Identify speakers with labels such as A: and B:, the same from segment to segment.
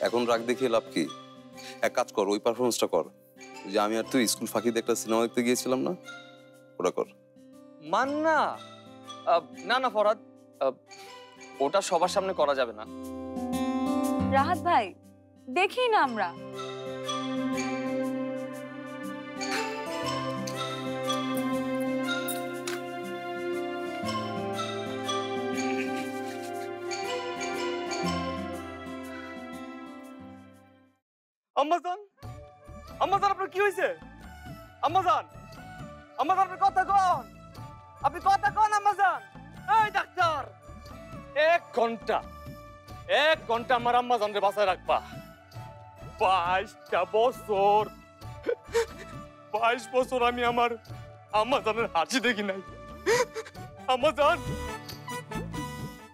A: এখন রাগ দেখিয়ে লাভ কি? এক কাজ কর, ওই পারফরমেন্সটা কর যে আমি আর তুই স্কুল ফাঁকি দিয়ে একটা সিনেমা দেখতে গিয়েছিলাম না, ওটা কর।
B: মান্না, না না ফরহাদ, ওটা সবার সামনে করা যাবে না।
C: রাহাত ভাই, দেখি না আমরা।
B: আম্মাজান, আম্মাজান আপনার কি হয়েছে? আম্মাজান, আম্মাজান আপনি কথা কন, আপনি কথা কন আম্মাজান। এই ডাক্তার, 1 ঘন্টা আমার আম্মাজানকে বাঁচায় রাখবা। 22টা বছর, 22 বছর আমি আমার আম্মাজানের হাসি দেখি নাই। আম্মাজান,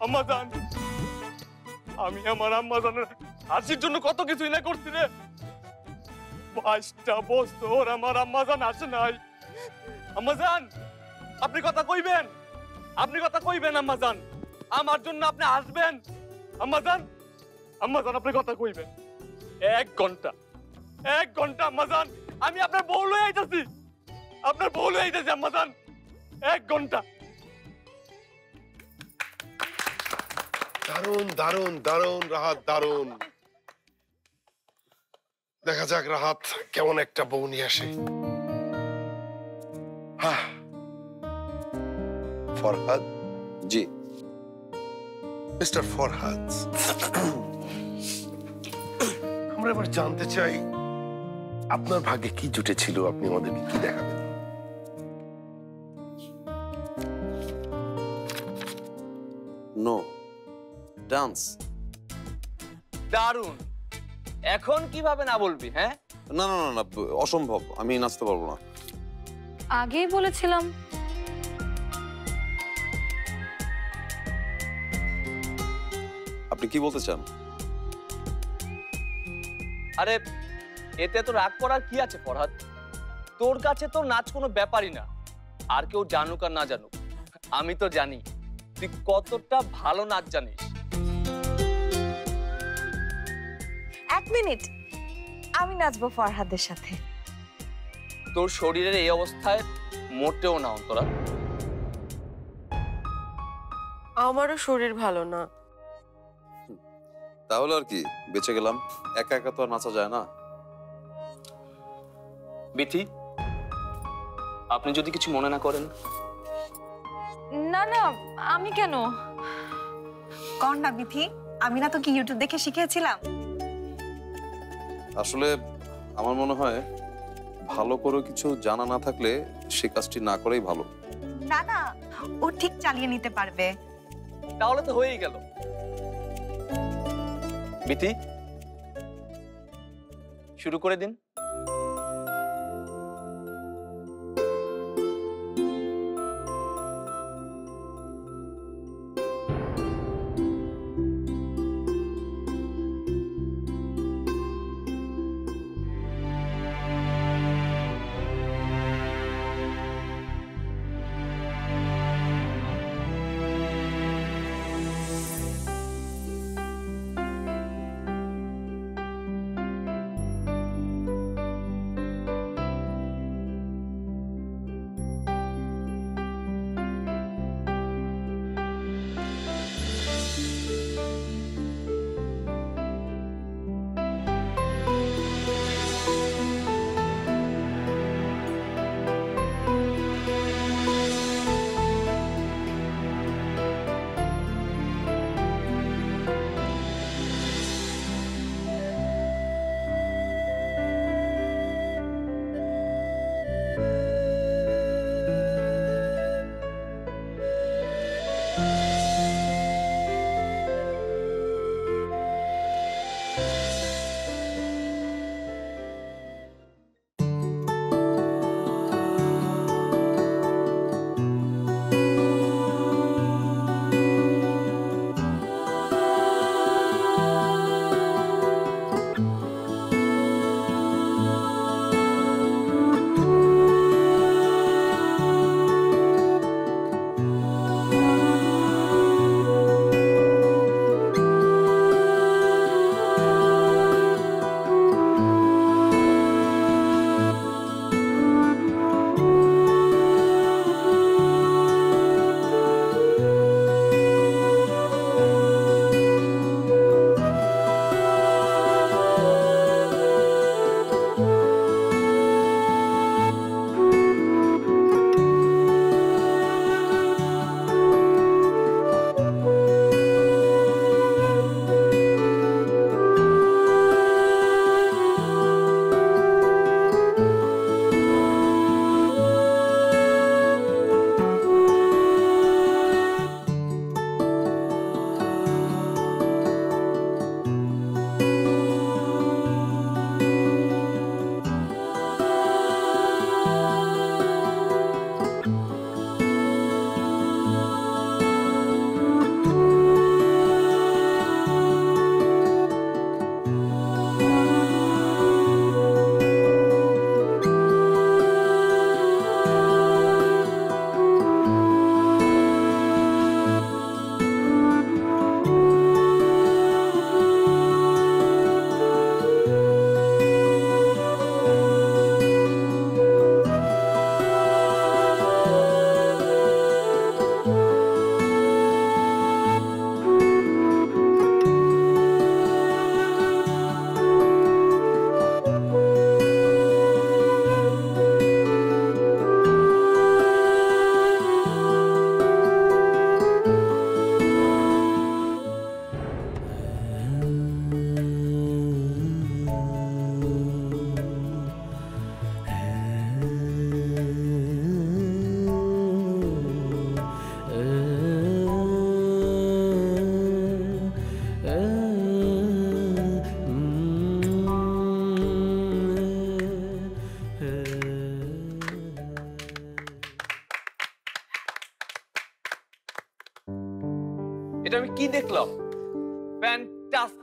B: আম্মাজান, আমি আমার আম্মাজানের হাসির জন্য কত কিছুই না করছি রে। 22টা বছর আমার আম্মাজান আসে নাই। আম্মাজান, আপনি কথা কইবেন, আপনি কথা কইবেন আম্মাজান, আমার জন্য আপনি আসবেন। আম্মাজান, আম্মাজান আপনি কথা কইবেন। 1 ঘন্টা আম্মাজান, আমি আপনার বউ লয়ে আইতাছি, আপনার বউ লয়ে আইতাছি আম্মাজান। 1 ঘন্টা।
D: দারুণ দারুণ দারুণ রাহাত, দারুণ। দেখা যাক রাহাত কেমন একটা বউ নিয়ে আসে। ফরহাদ।
A: জি
D: মিস্টার ফরহাদ, আমরা এবার জানতে চাই আপনার ভাগ্যে কি জুটেছিল, আপনি আমাদেরকে কি দেখাবেন?
A: No dance.
B: দারুণ, এখন কিভাবে না বলবি? হ্যাঁ,
A: না না না না, অসম্ভব, আমি নাচতে পারবো না।
C: আগেই বলেছিলাম।
A: আপনি কি বলতে চান?
B: আরে এতে তো রাগ করার কি আছে ফরহাদ? তোর কাছে তো নাচ কোনো ব্যাপারই না। আর কেউ জানুক আর না জানুক, আমি তো জানি তুই কতটা ভালো নাচ জানিস।
E: 1 মিনিট, আমি নাচবো ফরহাদের সাথে।
B: তোর শরীরের এই অবস্থায় মোটেও না অন্তরা।
E: আমারও শরীর ভালো না।
A: তাহলে আর কি, বেঁচে গেলাম। একা একা তো আর নাচা যায় না।
B: বিথি, আপনি যদি কিছু মনে না করেন।
C: না না, আমি কেন?
E: কন না বিথি, আমি না তোকে ইউটিউব দেখে শিখেছিলাম।
A: আসলে আমার মনে হয় ভালো করে কিছু জানা না থাকলে সে কাজটি না করেই ভালো।
E: না না, ও ঠিক চালিয়ে নিতে পারবে।
B: তাহলে তো হয়েই গেল। বিথি, শুরু করে দিন।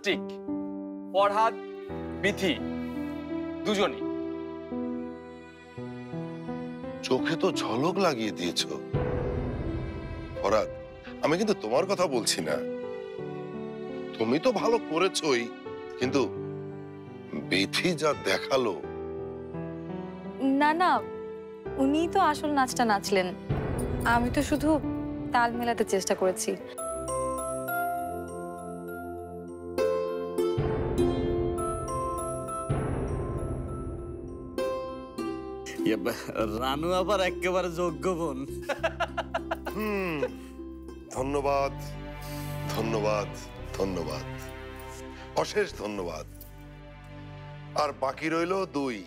B: সাত্ত্বিক, ফরহাদ, বিথি দুজনই।
D: চোখে তো ঝলক লাগিয়ে দিয়েছো ফরহাদ, আমি কিন্তু তোমার কথা বলছি না। তুমি তো ভালো করেছোই, কিন্তু বিথি যা দেখালো।
C: না না, উনিই তো আসল নাচটা নাচলেন, আমি তো শুধু তাল মেলাতে চেষ্টা করেছি।
F: রানু আবার একেবারে যোগ্য বোন।
D: ধন্যবাদ, ধন্যবাদ, ধন্যবাদ, অশেষ ধন্যবাদ। আর বাকি রইল 2।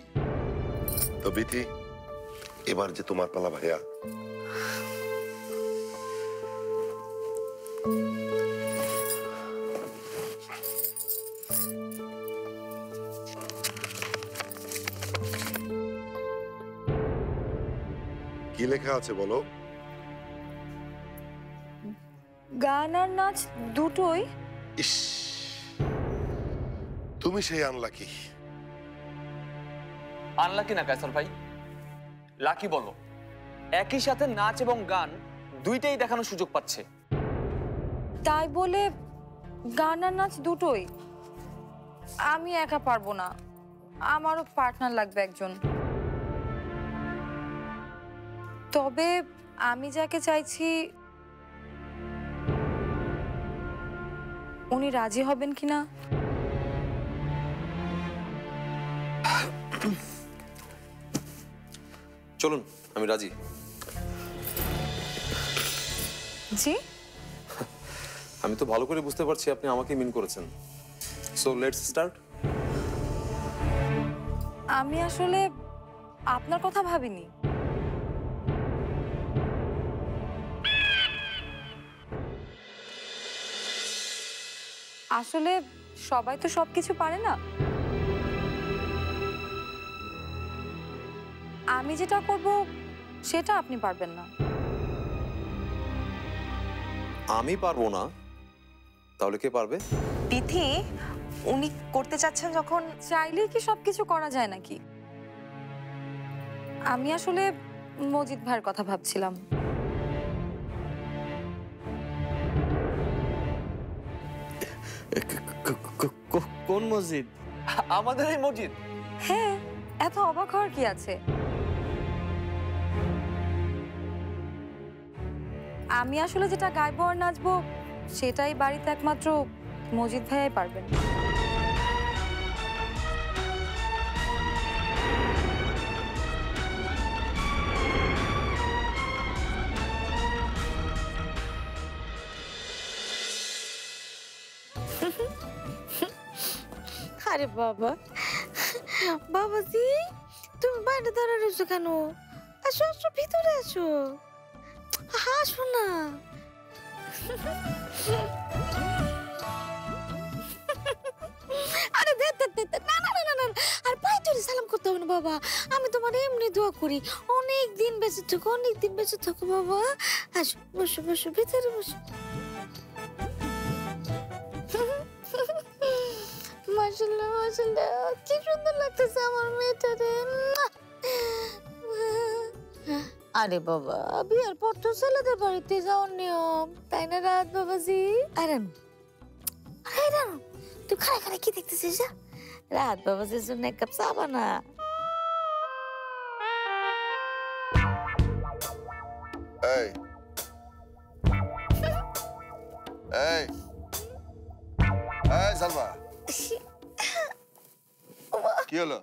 D: তো বিথি, এবার যে তোমার পালা ভাইয়া। কি লেখা আছে বলো?
C: গান আর নাচ দুটোই।
D: ইস, তুমি সেই আনলাকি।
B: আনলাকি না কায়সার ভাই, লাকি বলো। একই সাথে নাচ এবং গান দুইটাই দেখানোর সুযোগ পাচ্ছে।
C: তাই বলে গান আর নাচ দুটোই? আমি একা পারবো না, আমারও পার্টনার লাগবে একজন। তবে আমি যাকে চাইছি উনি রাজি হবেন কিনা।
A: চলুন, আমি রাজি।
C: জি,
A: আমি তো ভালো করে বুঝতে পারছি আপনি আমাকে মিন করেছেন। So let's start.
C: আমি আসলে আপনার কথা ভাবিনি। আসলে সবাই তো সবকিছু পারে না। আমি যেটা করব সেটা আপনি পারবেন না।
A: আমি পারবো না, তাহলে কে পারবে?
E: বিথি, উনি করতে চাচ্ছেন যখন।
C: চাইলেই কি সবকিছু করা যায় নাকি? আমি আসলে মজিদ ভাইয়ের কথা ভাবছিলাম।
F: কোন মসজিদ?
B: আমাদের এই মসজিদ।
C: হ্যাঁ, এত অবাক হওয়ার কি আছে? আমি আসলে যেটা গাইবো আর নাচবো সেটাই বাড়িতে একমাত্র মজিদ ভাইয়াই পারবেন।
G: আরে বাবা, বাবাজি তুমি বাইরে দাঁড়িয়ে রয়েছো কেন? আসো আসো, ভিতরে আসো, আসো না। আরে না না না না না, আর পায়ে ধরে সালাম করতে হবে না বাবা। আমি তোমার এমনি দোয়া করি অনেক দিন বেঁচে থাকো, অনেক দিন বেঁচে থাকো বাবা। আসো, বসো বসো, ভিতরে বসো। মাশাআল্লাহ মাশাআল্লাহ, কি সুন্দর লাগতেছে আমার মেয়েটারে। আরে বাবা, বিয়ের পর তো ছেলেদের বাড়িতে যাওয়ার নিয়ম, তাই না রাত বাবাজি? আরে তুই খাড়া খাড়া কি দেখতেছিস? রাত বাবাজির জন্য এক কাপ চা বানা।
D: এই এই এই সালমা, কি হলো?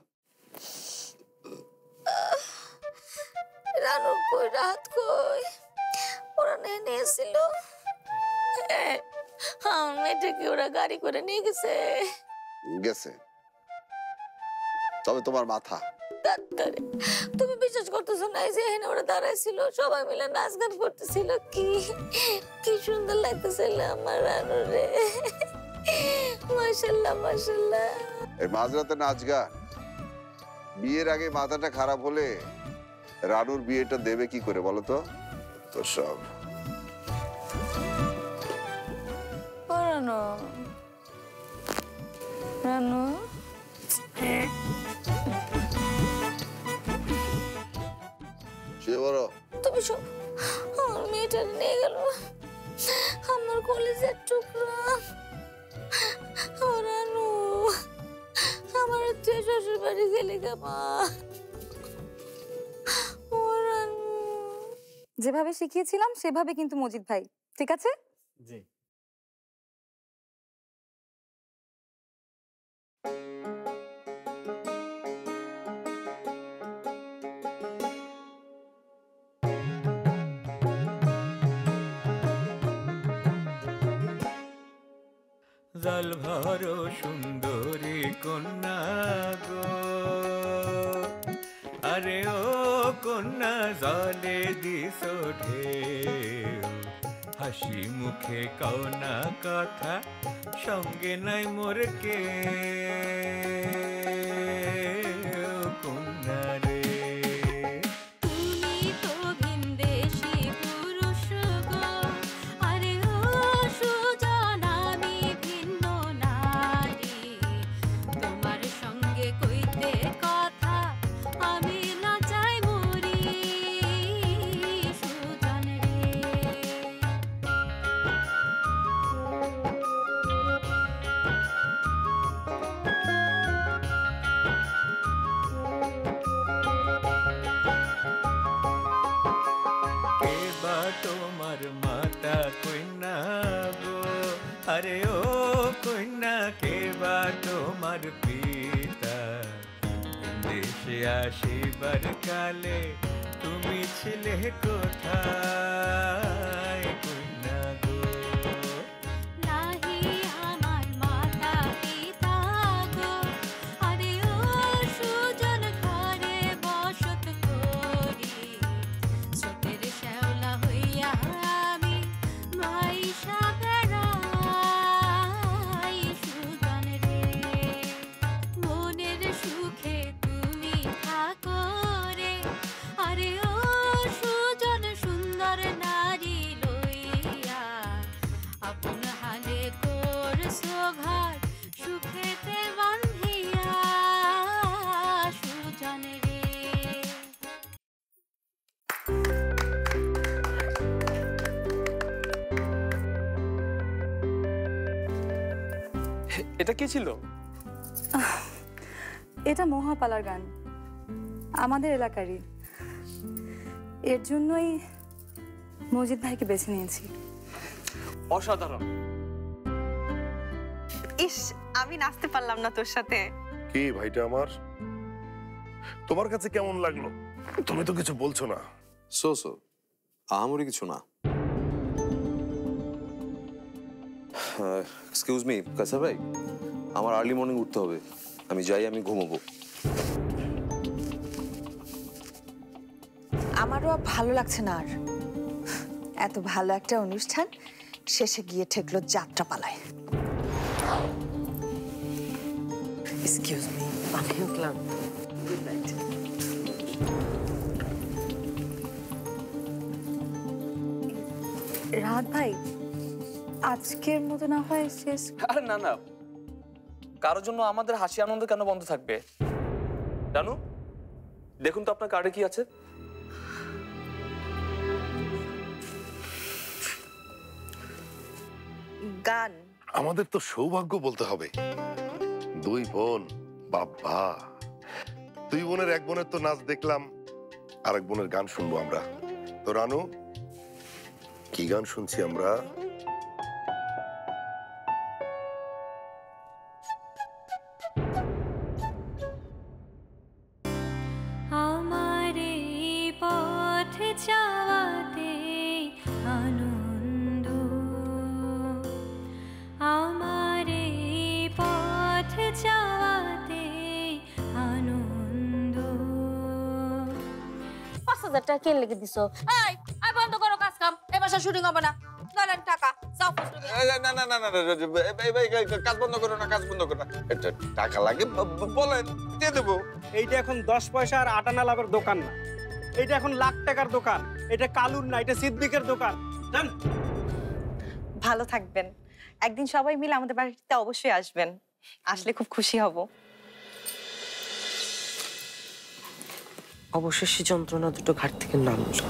G: রানু কই, রাত কই? ওরা নিয়ে এসেছিল। আমার মেয়েটাকে ওরা গাড়ি করে নিয়ে গেছে।
H: গেছে, তবে তোমার মাথা।
G: ডাক্তারে, তুমি বিশ্বাস করতেছো না? যে এখানে ওরা দাঁড়াইছিল, সবাই মিলে নাচ গান করতেছিল, কি কি সুন্দর লাগতেছিল আমার রানু রে। মাশাআল্লাহ মাশাআল্লাহ।
H: এই মাঝরাতে নাচ গান, বিয়ের আগে মাথাটা খারাপ হলে রানুর বিয়েটা দেবে কি করে বলো তো? তো সব
G: রানু,
C: রানু
H: সে বড়
G: তুমি সব আমার মেয়েটা নিয়ে গেল, আমার কলেজের টুকরা। ও রানু, আমার তুই শ্বশুর বাড়ি গেলে গে মা? ও রানু,
C: যেভাবে শিখিয়েছিলাম সেভাবে কিন্তু মজিদ ভাই, ঠিক আছে?
F: জি।
I: জল ভরো সুন্দরী কন্যা গো, আরে ও কন্যা জলে দিস ঢেউ, হাসি মুখে কওনা কথা, সঙ্গে নাই মোর কে কন্যা রে।
G: তুমি তো ভিনদেশী পুরুষ গো, আরে ও সুজন আমি ভিন্ন নারী, তোমার সঙ্গে কইতে কথা আমি না চাই মরি সুজন রে।
I: কে বা তোমার মাতা কন্যা গো, আরে ও কন্যা কে বা তোমার পিতা, দেশে আসিবার কালে তুমি ছিলে কোথায় কন্যা গো?
G: নাহি আমার মাতা পিতা গো, আরে ও সুজন ঘরে বসত করি, স্রোতের শ্যাওলা হইয়া আমি ভাইসা বেড়াই সুজন রে। মনের সুখে তুমি থাকো রে, আরে ও সুজন সুন্দর নারী লইয়া, আপন হালে করছো ঘর সুখেতে বান্ধিয়া সুজন রে।
B: এটা কি ছিল?
C: এটা মহাপালার গান, আমাদের এলাকারই। এর জন্যই মজিদ ভাইকে বেছে নিয়েছি।
B: অসাধারণ।
E: ইস, আমি নাচতে পারলাম না তোর সাথে।
D: কি ভাইটা আমার, তোমার কাছে কেমন লাগলো? তুমি তো কিছু বলছো না।
A: সো আহামরি কিছু না। এক্সকিউজ মি কাসার ভাই, আমার আর্লি মর্নিং উঠতে হবে, আমি যাই, আমি ঘুমাবো।
E: আমারও আর ভালো লাগছে না আর। এত ভালো একটা অনুষ্ঠান শেষে গিয়ে ঠেকলো যাত্রা পালায়। এক্সকিউজ মি, আমি উঠলাম। Good night.
C: রাহাত ভাই, আজকের মতো না হয় শেষ।
B: আরে না না, কারোর জন্য আমাদের হাসি আনন্দ কেন বন্ধ থাকবে? জানু, দেখুন তো আপনার কার্ডে কি আছে।
E: গান।
D: আমাদের তো সৌভাগ্য বলতে হবে, দুই বোন। বাবা, দুই বোনের এক বোনের তো নাচ দেখলাম, আর এক বোনের গান শুনবো আমরা। তো রানু, কি গান শুনছি আমরা?
G: আমার এই পথ যাওয়াতে আনন্দ, আমার এই পথ যাওয়াতে আনন্দ। 5,000 টাকা কে লেগে দিছো? এই আই বন্ধ করো কাজ কাম, এই মাসে শুটিং হবে না। নলেন টাকা যাও।
J: না না না না, কাজ বন্ধ করো না, কাজ বন্ধ করো না। টাকা লাগে বলেন, দিয়ে দেবো।
K: এইটা এখন 10 পয়সা আর আটানা লাভের দোকান না, এটা এখন লাখ টাকার দোকান। এটা কালুর না, এটা সিদ্দিকের দোকান। জান,
E: ভালো থাকবেন। একদিন সবাই মিলে আমাদের বাড়িতে অবশ্যই আসবেন।
L: আসলে খুব খুশি হব।
M: অবশেষে যন্ত্রণা দুটো ঘাট থেকে নামলো।